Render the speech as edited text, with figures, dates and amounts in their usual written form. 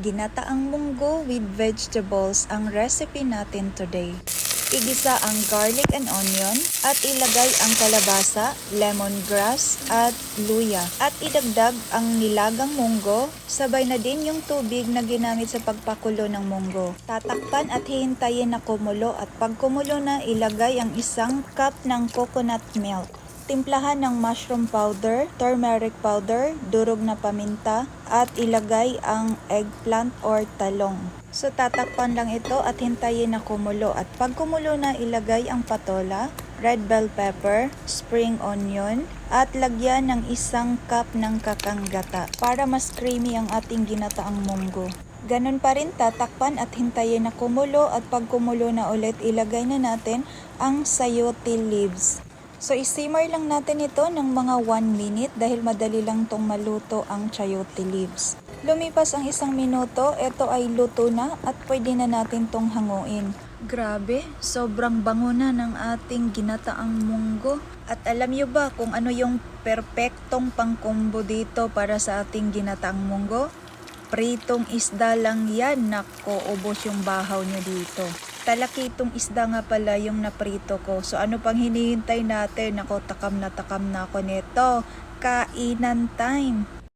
Ginataang munggo with vegetables ang recipe natin today. Igisa ang garlic and onion at ilagay ang kalabasa, lemongrass at luya. At idagdag ang nilagang munggo, sabay na din yung tubig na ginamit sa pagpakulo ng munggo. Tatakpan at hihintayin na kumulo at pag kumulo na ilagay ang 1 cup ng coconut milk. Timplahan ng mushroom powder, turmeric powder, durog na paminta, at ilagay ang eggplant or talong. So tatakpan lang ito at hintayin na kumulo at pag kumulo na ilagay ang patola, red bell pepper, spring onion, at lagyan ng 1 cup ng kakanggata para mas creamy ang ating ginataang munggo. Ganun pa rin tatakpan at hintayin na kumulo at pag kumulo na ulit ilagay na natin ang sayote leaves. So isimmer lang natin ito ng mga 1 minute dahil madali lang tong maluto ang chayote leaves. Lumipas ang 1 minuto, ito ay luto na at pwede na natin tong hanguin. Grabe, sobrang bango na ng ating ginataang munggo. At alam nyo ba kung ano yung perpektong pangkombo dito para sa ating ginataang munggo? Pritong isda lang yan, nako, ubos yung bahaw nyo dito. Talakitong isda nga pala yung naprito ko. So ano pang hinihintay natin? Ako, takam na ako nito. Kainan time!